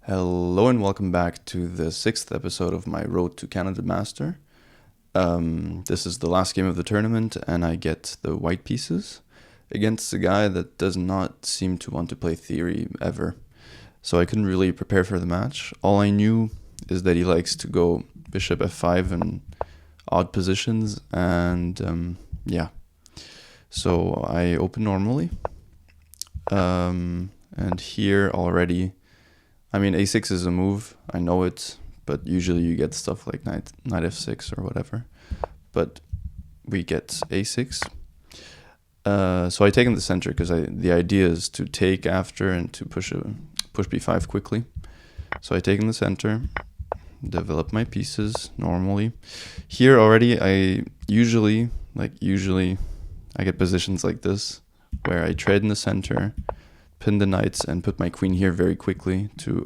Hello and welcome back to the 6th episode of my Road to Canada Master. This is the last game of the tournament and I get the white pieces against a guy that does not seem to want to play theory ever. So I couldn't really prepare for the match. All I knew is that he likes to go bishop f5 in odd positions and yeah. So I open normally and here already I mean, a6 is a move, I know it, but usually you get stuff like knight f6 or whatever. But we get a6. So I take in the center because the idea is to take after and to push b5 quickly. So I take in the center, develop my pieces normally. Here already, I usually I get positions like this where I trade in the center, pin the knights and put my queen here very quickly to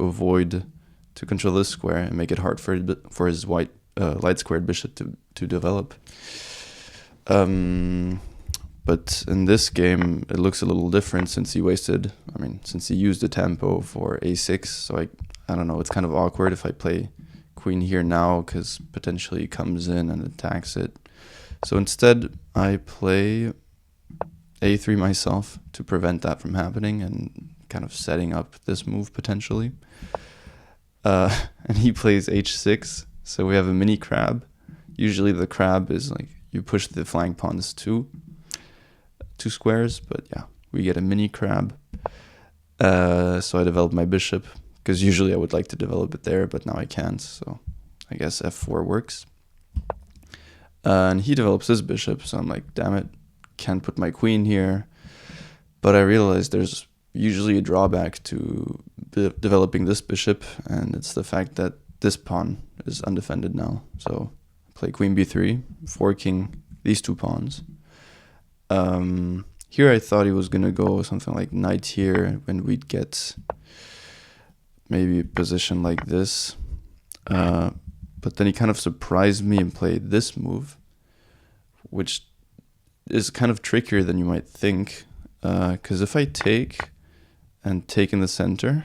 control this square and make it hard for his light squared bishop to develop. But in this game it looks a little different since he used the tempo for a6. So I don't know, it's kind of awkward if I play queen here now because potentially he comes in and attacks it. So instead I play a3 myself to prevent that from happening and kind of setting up this move potentially. And he plays h6, so we have a mini crab. Usually the crab is like you push the flank pawns two squares, but yeah, we get a mini crab. So I develop my bishop because usually I would like to develop it there, but now I can't, so I guess f4 works. And he develops his bishop, so I'm like, damn it, can't put my queen here. But I realized there's usually a drawback to developing this bishop, and it's the fact that this pawn is undefended now. So I play queen b3, forking these two pawns. Here I thought he was gonna go something like knight here, when we'd get maybe a position like this. But then he kind of surprised me and played this move, which is kind of trickier than you might think, because if I take and take in the center,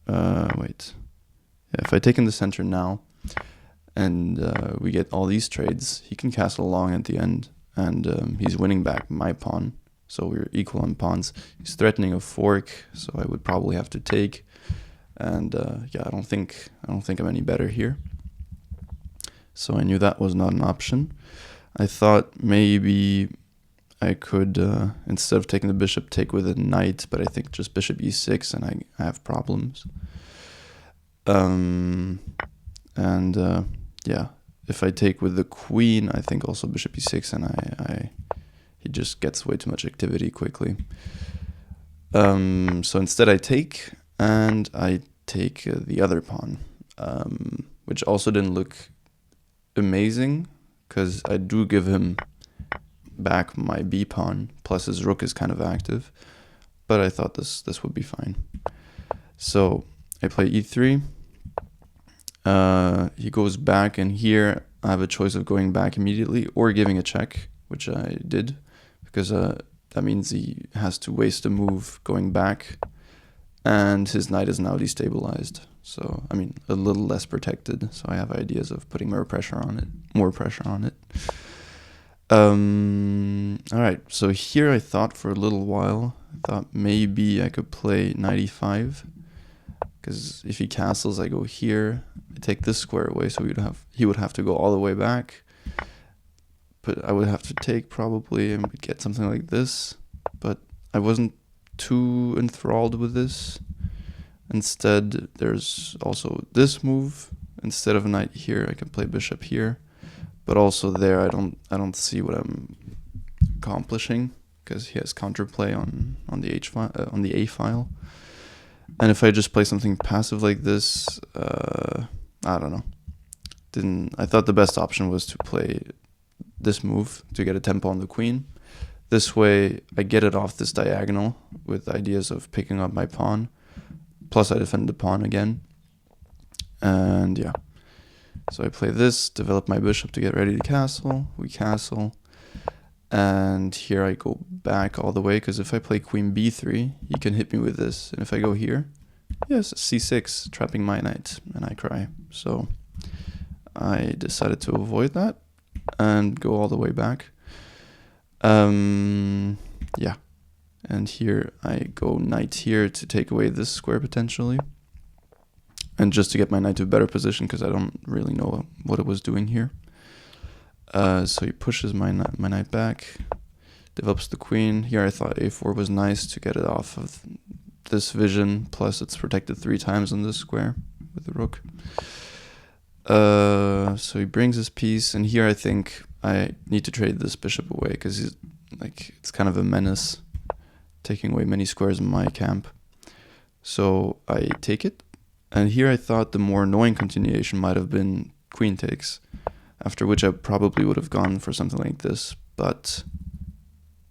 if I take in the center now and we get all these trades, he can castle along at the end and he's winning back my pawn, so we're equal on pawns. He's threatening a fork, so I would probably have to take, and yeah, I don't think I'm any better here. So I knew that was not an option. I thought maybe I could, instead of taking the bishop, take with a knight, but I think just bishop e6 and I have problems. Yeah, if I take with the queen, I think also bishop e6 and he just gets way too much activity quickly. So instead I take, and I take the other pawn, which also didn't look amazing because I do give him back my b pawn, plus his rook is kind of active, but I thought this would be fine. So I play e3, he goes back, and here I have a choice of going back immediately or giving a check, which I did, because that means he has to waste a move going back, and his knight is now destabilized, so I mean a little less protected, so I have ideas of putting more pressure on it. Alright, so here I thought for a little while, I thought maybe I could play knight e5, because if he castles I go here, I take this square away, so he would have to go all the way back, but I would have to take probably and we'd get something like this, but I wasn't too enthralled with this. Instead there's also this move. Instead of a knight here I can play bishop here. But also there, I don't see what I'm accomplishing because he has counterplay on the a file. And if I just play something passive like this, I don't know. I thought the best option was to play this move to get a tempo on the queen. This way, I get it off this diagonal with ideas of picking up my pawn. Plus, I defend the pawn again. And yeah. So I play this, develop my bishop to get ready to castle, we castle, and here I go back all the way, because if I play queen b3, he can hit me with this, and if I go here, yes, c6, trapping my knight, and I cry. So I decided to avoid that and go all the way back. Yeah, and here I go knight here to take away this square potentially, and just to get my knight to a better position because I don't really know what it was doing here. So he pushes my knight back, develops the queen. Here I thought a4 was nice to get it off of this vision, plus it's protected 3 times on this square with the rook. So he brings his piece, and here I think I need to trade this bishop away because he's like, it's kind of a menace, taking away many squares in my camp. So I take it, and here I thought the more annoying continuation might have been queen takes, after which I probably would have gone for something like this, but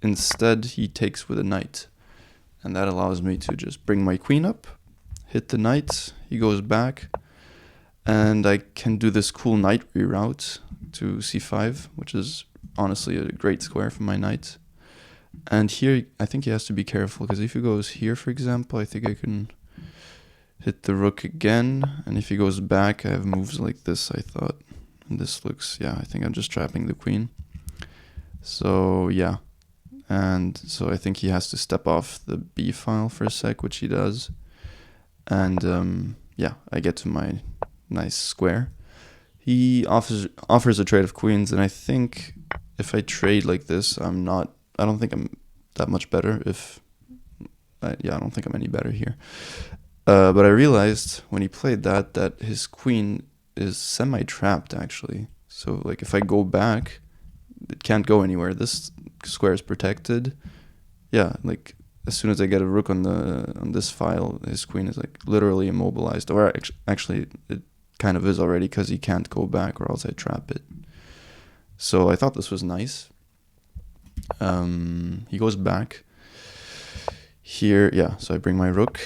instead he takes with a knight, and that allows me to just bring my queen up, hit the knight, he goes back, and I can do this cool knight reroute to c5, which is honestly a great square for my knight. And here I think he has to be careful, because if he goes here, for example, I think I can hit the rook again, and if he goes back I have moves like this, I thought. And this looks, yeah, I think I'm just trapping the queen. So yeah, and so I think he has to step off the b file for a sec, which he does. And yeah, I get to my nice square. He offers a trade of queens, and I think if I trade like this, I don't think I'm that much better. I don't think I'm any better here. But I realized when he played that his queen is semi-trapped actually. So like if I go back, it can't go anywhere. This square is protected. Yeah, like as soon as I get a rook on this file, his queen is like literally immobilized. Or actually it kind of is already, because he can't go back or else I trap it. So I thought this was nice. He goes back. Here, yeah, so I bring my rook.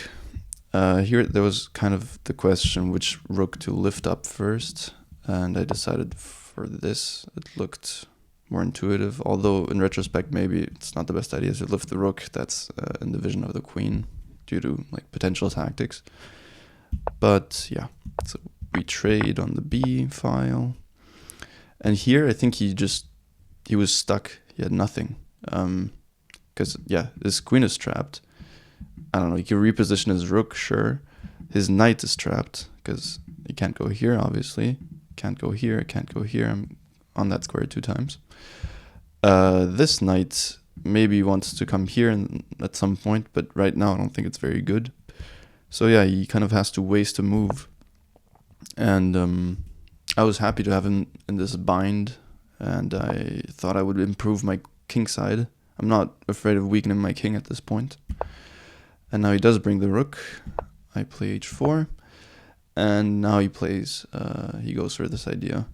Here there was kind of the question which rook to lift up first, and I decided for this. It looked more intuitive, although in retrospect maybe it's not the best idea to lift the rook. That's in the vision of the queen due to like potential tactics. But yeah, so we trade on the b file, and here I think he was stuck. He had nothing, because yeah, his queen is trapped. I don't know, he can reposition his rook, sure. His knight is trapped, because he can't go here, obviously. Can't go here, can't go here. I'm on that square 2 times. This knight maybe wants to come here at some point, but right now I don't think it's very good. So yeah, he kind of has to waste a move. And I was happy to have him in this bind, and I thought I would improve my king side. I'm not afraid of weakening my king at this point. And now he does bring the rook. I play h4, and now he goes for this idea.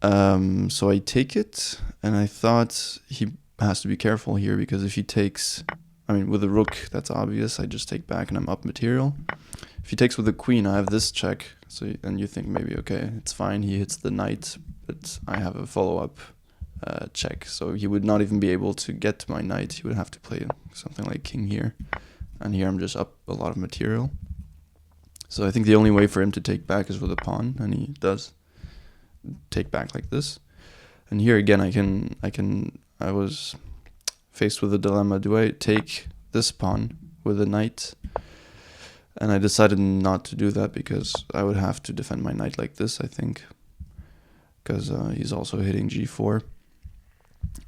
So I take it, and I thought he has to be careful here, because if he takes, I mean, with the rook, that's obvious. I just take back and I'm up material. If he takes with the queen, I have this check. So, and you think maybe, okay, it's fine. He hits the knight, but I have a follow-up check. So he would not even be able to get to my knight. He would have to play something like king here. And here I'm just up a lot of material. So I think the only way for him to take back is with a pawn, and he does take back like this. And here again, I was faced with a dilemma. Do I take this pawn with a knight? And I decided not to do that, because I would have to defend my knight like this, I think, because he's also hitting g4.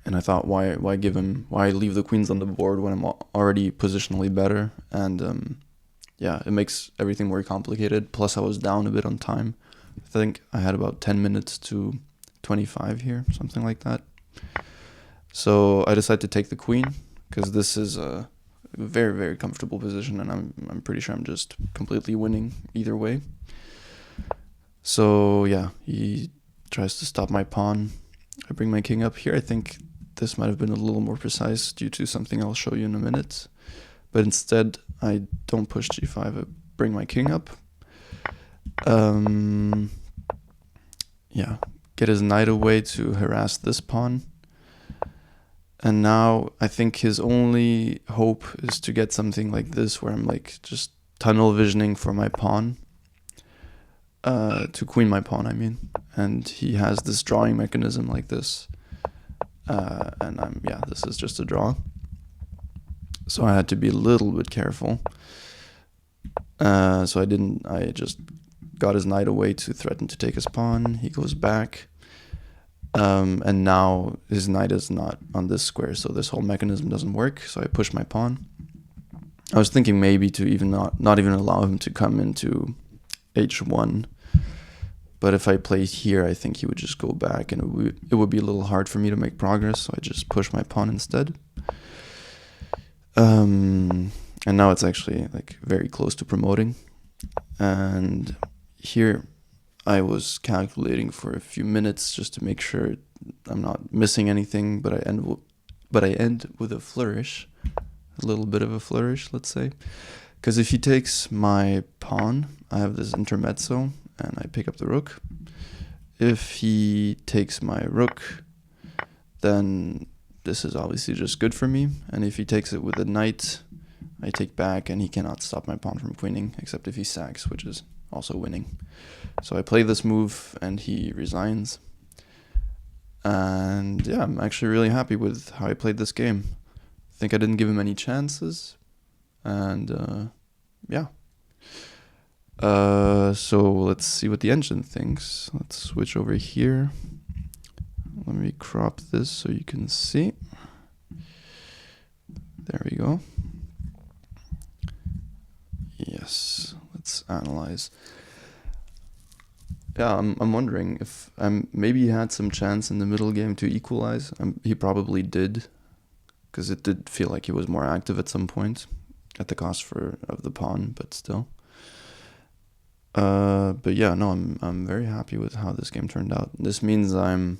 And I thought, why leave the queens on the board when I'm already positionally better? And yeah, it makes everything more complicated. Plus I was down a bit on time. I think I had about 10 minutes to 25 here, something like that. So I decided to take the queen, because this is a very, very comfortable position, and I'm pretty sure I'm just completely winning either way. So yeah, he tries to stop my pawn. I bring my king up here. I think this might have been a little more precise due to something I'll show you in a minute. But instead, I don't push g5. I bring my king up. Yeah, get his knight away to harass this pawn. And now I think his only hope is to get something like this, where I'm like just tunnel visioning for my pawn, to queen my pawn, I mean. And he has this drawing mechanism like this. And this is just a draw. So I had to be a little bit careful. So I just got his knight away to threaten to take his pawn. He goes back. And now his knight is not on this square, so this whole mechanism doesn't work. So I push my pawn. I was thinking maybe to even not even allow him to come into h1. But if I played here, I think he would just go back, and it would be a little hard for me to make progress. So I just push my pawn instead. And now it's actually like very close to promoting. And here I was calculating for a few minutes just to make sure I'm not missing anything, but I end with a flourish, a little bit of a flourish, let's say. Because if he takes my pawn, I have this intermezzo, and I pick up the rook. If he takes my rook, then this is obviously just good for me. And if he takes it with a knight, I take back, and he cannot stop my pawn from queening, except if he sacks, which is also winning. So I play this move, and he resigns. And yeah, I'm actually really happy with how I played this game. I think I didn't give him any chances. And yeah. So let's see what the engine thinks. Let's switch over here. Let me crop this so you can see. There we go. Yes, let's analyze. Yeah, I'm wondering if maybe he had some chance in the middle game to equalize. He probably did, because it did feel like he was more active at some point, at the cost of the pawn, but still. But yeah, no, I'm very happy with how this game turned out. This means I'm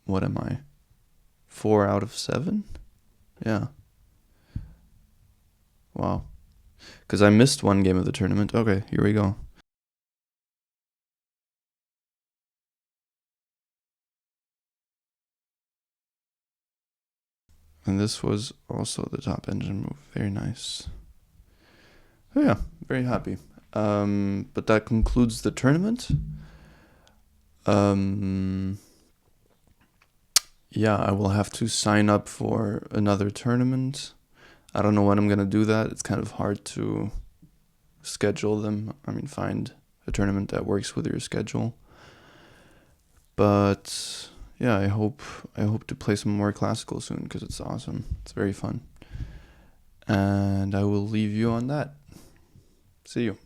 what am I? 4 out of 7? Yeah. Wow. Because I missed one game of the tournament. Okay, here we go. And this was also the top engine move. Very nice. Oh yeah, very happy. But that concludes the tournament. Yeah, I will have to sign up for another tournament. I don't know when I'm going to do that. It's kind of hard to schedule them. I mean, find a tournament that works with your schedule. But yeah, I hope to play some more classical soon, because it's awesome. It's very fun. And I will leave you on that. See you.